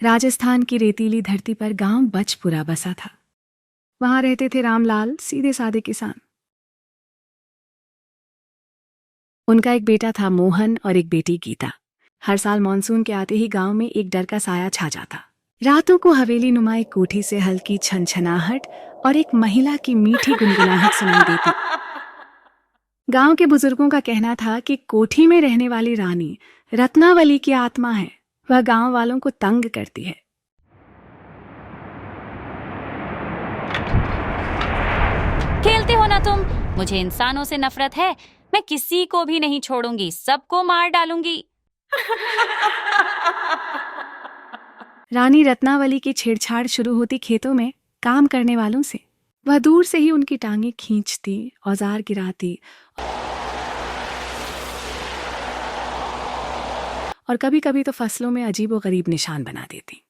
राजस्थान की रेतीली धरती पर गांव बचपुरा बसा था। वहां रहते थे रामलाल, सीधे साधे किसान। उनका एक बेटा था मोहन और एक बेटी गीता। हर साल मानसून के आते ही गांव में एक डर का साया छा जाता। रातों को हवेली नुमा एक कोठी से हल्की छनछनाहट और एक महिला की मीठी गुनगुनाहट सुनाई देती। गांव के बुजुर्गों का कहना था कि कोठी में रहने वाली रानी रत्नावली की आत्मा है। वह गांव वालों को तंग करती है। खेलते हो ना तुम? मुझे इंसानों से नफरत है। मैं किसी को भी नहीं छोड़ूंगी, सबको मार डालूंगी। रानी रत्नावली की छेड़छाड़ शुरू होती खेतों में काम करने वालों से। वह दूर से ही उनकी टांगें खींचती, औजार गिराती और कभी कभी तो फसलों में अजीबोगरीब निशान बना देती।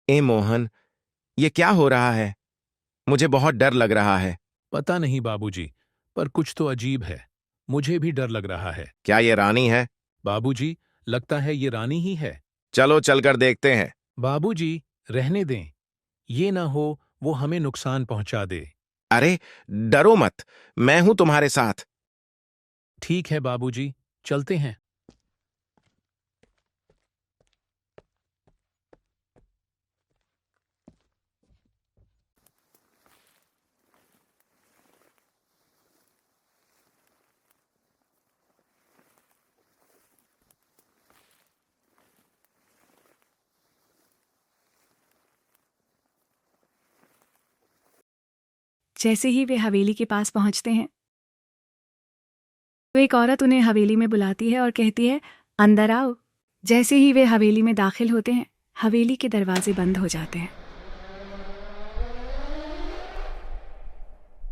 ए मोहन, ये क्या हो रहा है? मुझे बहुत डर लग रहा है। पता नहीं बाबूजी, पर कुछ तो अजीब है। मुझे भी डर लग रहा है। क्या ये रानी है? बाबूजी, लगता है ये रानी ही है। चलो चलकर देखते हैं। बाबूजी, रहने दें। ये ना हो वो हमें नुकसान पहुंचा दे। अरे डरो मत, मैं हूं तुम्हारे साथ। ठीक है बाबूजी, चलते हैं। जैसे ही वे हवेली के पास पहुंचते हैं तो एक औरत उन्हें हवेली में बुलाती है और कहती है, अंदर आओ। जैसे ही वे हवेली में दाखिल होते हैं, हवेली के दरवाजे बंद हो जाते हैं।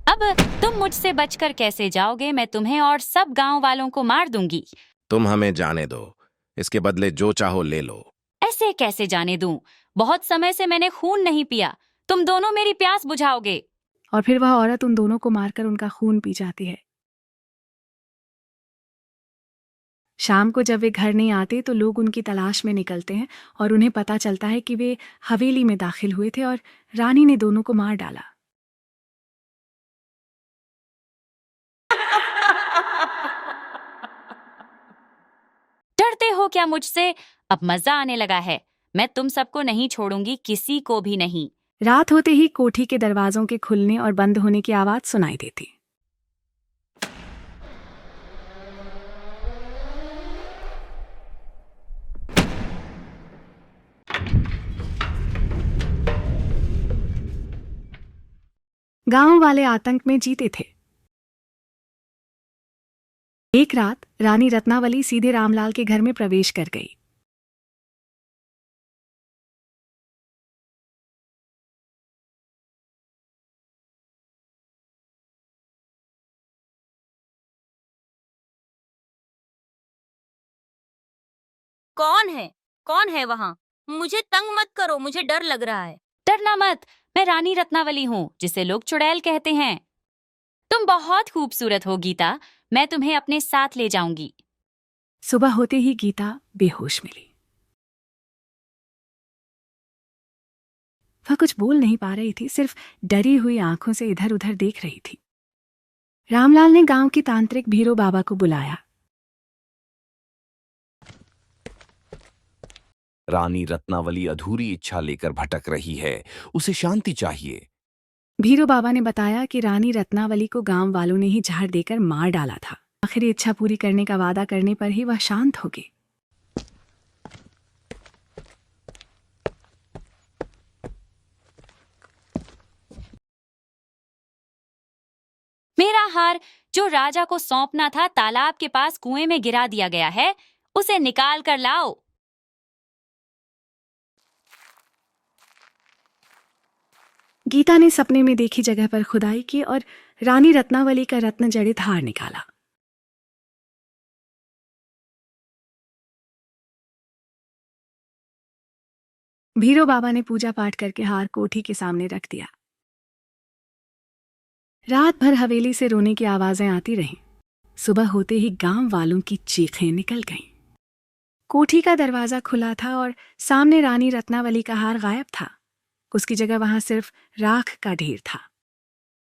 अब तुम मुझसे बचकर कैसे जाओगे? मैं तुम्हें और सब गांव वालों को मार दूंगी। तुम हमें जाने दो, इसके बदले जो चाहो ले लो। ऐसे कैसे जाने दूं? बहुत समय से मैंने खून नहीं पिया। तुम दोनों मेरी प्यास बुझाओगे। और फिर वह औरत उन दोनों को मारकर उनका खून पी जाती है। शाम को जब वे घर नहीं आते तो लोग उनकी तलाश में निकलते हैं और उन्हें पता चलता है कि वे हवेली में दाखिल हुए थे और रानी ने दोनों को मार डाला। डरते हो क्या मुझसे? अब मजा आने लगा है। मैं तुम सबको नहीं छोड़ूंगी, किसी को भी नहीं। रात होते ही कोठी के दरवाजों के खुलने और बंद होने की आवाज सुनाई देती। गांव वाले आतंक में जीते थे। एक रात रानी रत्नावली सीधे रामलाल के घर में प्रवेश कर गई। कौन है? कौन है वहाँ? मुझे तंग मत करो, मुझे डर लग रहा है। डरना मत, मैं रानी रत्नावली हूँ, जिसे लोग चुड़ैल कहते हैं। तुम बहुत खूबसूरत हो गीता, मैं तुम्हें अपने साथ ले जाऊंगी। सुबह होते ही गीता बेहोश मिली। वह कुछ बोल नहीं पा रही थी, सिर्फ डरी हुई आंखों से इधर उधर देख रही थी। रामलाल ने गांव की तांत्रिक भीरो बाबा को बुलाया। रानी रत्नावली अधूरी इच्छा लेकर भटक रही है, उसे शांति चाहिए। भीरो बाबा ने बताया कि रानी रत्नावली को गांव वालों ने ही जहर देकर मार डाला था। आखिरी इच्छा पूरी करने का वादा करने पर ही वह शांत हो गई। मेरा हार जो राजा को सौंपना था तालाब के पास कुएं में गिरा दिया गया है, उसे निकाल कर लाओ। गीता ने सपने में देखी जगह पर खुदाई की और रानी रत्नावली का रत्न जड़ित हार निकाला। भीरो बाबा ने पूजा पाठ करके हार कोठी के सामने रख दिया। रात भर हवेली से रोने की आवाजें आती रहीं। सुबह होते ही गांव वालों की चीखें निकल गईं। कोठी का दरवाजा खुला था और सामने रानी रत्नावली का हार गायब था। उसकी जगह वहां सिर्फ राख का ढेर था।